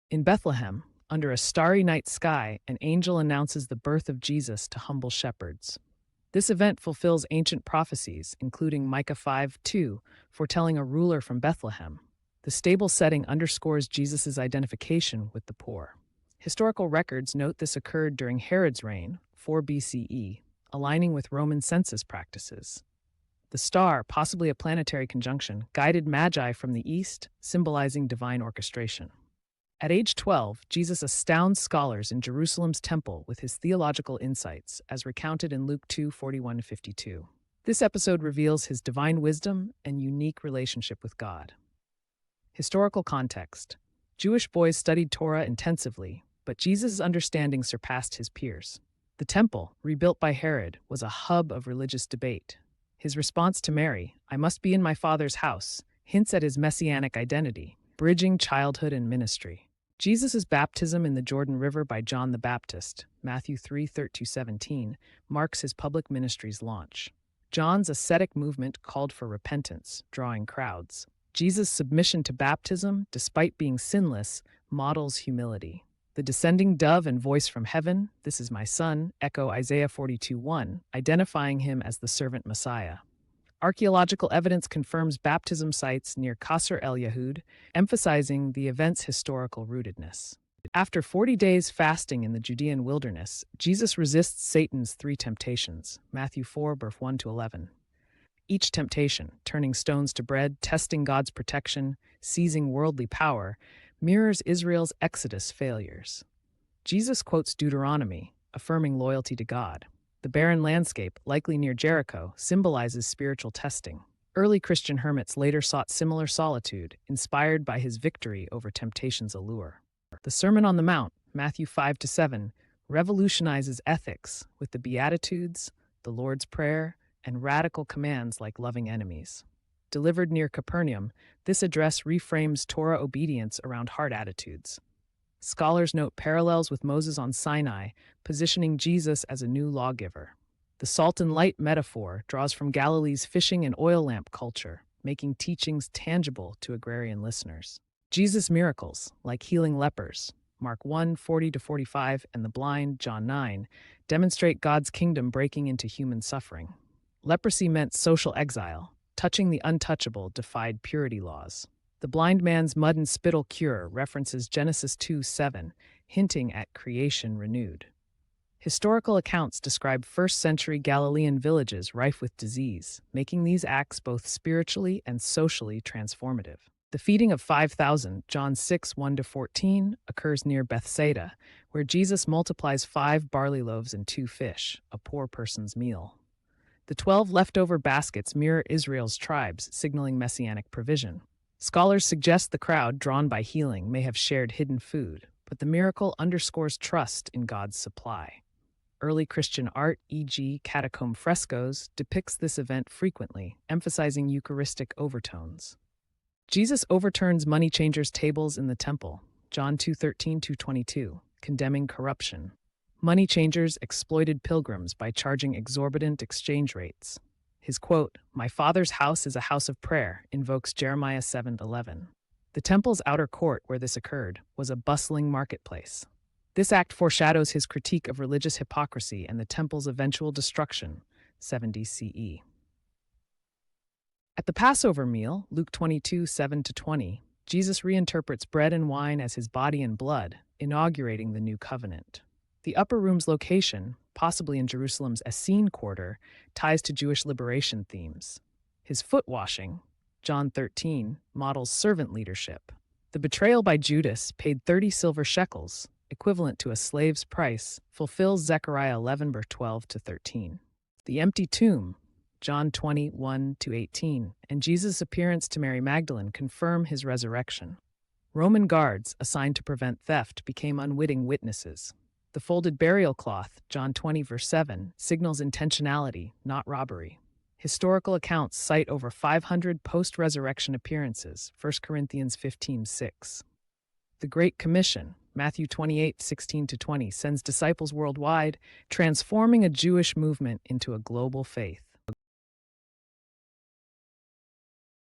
In Bethlehem, under a starry night sky, an angel announces the birth of Jesus to humble shepherds. This event fulfills ancient prophecies, including Micah 5:2, foretelling a ruler from Bethlehem. The stable setting underscores Jesus' identification with the poor. Historical records note this occurred during Herod's reign, 4 BCE, aligning with Roman census practices. The star, possibly a planetary conjunction, guided Magi from the east, symbolizing divine orchestration. At age 12, Jesus astounds scholars in Jerusalem's temple with his theological insights, as recounted in Luke 2:41-52. This episode reveals his divine wisdom and unique relationship with God. Historical context. Jewish boys studied Torah intensively, but Jesus' understanding surpassed his peers. The temple, rebuilt by Herod, was a hub of religious debate. His response to Mary, "I must be in my Father's house," hints at his messianic identity, bridging childhood and ministry. Jesus' baptism in the Jordan River by John the Baptist, Matthew 3:13-17, marks his public ministry's launch. John's ascetic movement called for repentance, drawing crowds. Jesus' submission to baptism, despite being sinless, models humility. The descending dove and voice from heaven, "This is my son," echo Isaiah 42:1, identifying him as the servant Messiah. Archaeological evidence confirms baptism sites near Qasr el-Yahud, emphasizing the event's historical rootedness. After 40 days fasting in the Judean wilderness, Jesus resists Satan's 3 temptations, Matthew 4:1-11. Each temptation, turning stones to bread, testing God's protection, seizing worldly power, mirrors Israel's Exodus failures. Jesus quotes Deuteronomy, affirming loyalty to God. The barren landscape, likely near Jericho, symbolizes spiritual testing. Early Christian hermits later sought similar solitude, inspired by his victory over temptation's allure. The Sermon on the Mount, Matthew 5-7, revolutionizes ethics with the Beatitudes, the Lord's Prayer, and radical commands like loving enemies. Delivered near Capernaum, this address reframes Torah obedience around heart attitudes. Scholars note parallels with Moses on Sinai, positioning Jesus as a new lawgiver. The salt and light metaphor draws from Galilee's fishing and oil lamp culture, making teachings tangible to agrarian listeners. Jesus' miracles, like healing lepers, Mark 1:40-45, and the blind, John 9, demonstrate God's kingdom breaking into human suffering. Leprosy meant social exile. Touching the untouchable defied purity laws. The blind man's mud and spittle cure references Genesis 2:7, hinting at creation renewed. Historical accounts describe first-century Galilean villages rife with disease, making these acts both spiritually and socially transformative. The feeding of 5,000, John 6:1-14, occurs near Bethsaida, where Jesus multiplies 5 barley loaves and 2 fish, a poor person's meal. The 12 leftover baskets mirror Israel's tribes, signaling messianic provision. Scholars suggest the crowd, drawn by healing, may have shared hidden food, but the miracle underscores trust in God's supply. Early Christian art, e.g., catacomb frescoes, depicts this event frequently, emphasizing Eucharistic overtones. Jesus overturns money changers' tables in the temple, John 2:13-22, condemning corruption. Money changers exploited pilgrims by charging exorbitant exchange rates. His quote, "My Father's house is a house of prayer," invokes Jeremiah 7:11. The temple's outer court, where this occurred, was a bustling marketplace. This act foreshadows his critique of religious hypocrisy and the temple's eventual destruction, 70 CE. At the Passover meal, Luke 22:7-20, Jesus reinterprets bread and wine as his body and blood, inaugurating the new covenant. The upper room's location, possibly in Jerusalem's Essene quarter, ties to Jewish liberation themes. His foot washing, John 13, models servant leadership. The betrayal by Judas, paid 30 silver shekels, equivalent to a slave's price, fulfills Zechariah 11:12-13. The empty tomb, John 20:1-18, and Jesus' appearance to Mary Magdalene confirm his resurrection. Roman guards, assigned to prevent theft, became unwitting witnesses. The folded burial cloth, John 20:7, signals intentionality, not robbery. Historical accounts cite over 500 post-resurrection appearances, 1 Corinthians 15:6. The Great Commission, Matthew 28:16-20, sends disciples worldwide, transforming a Jewish movement into a global faith.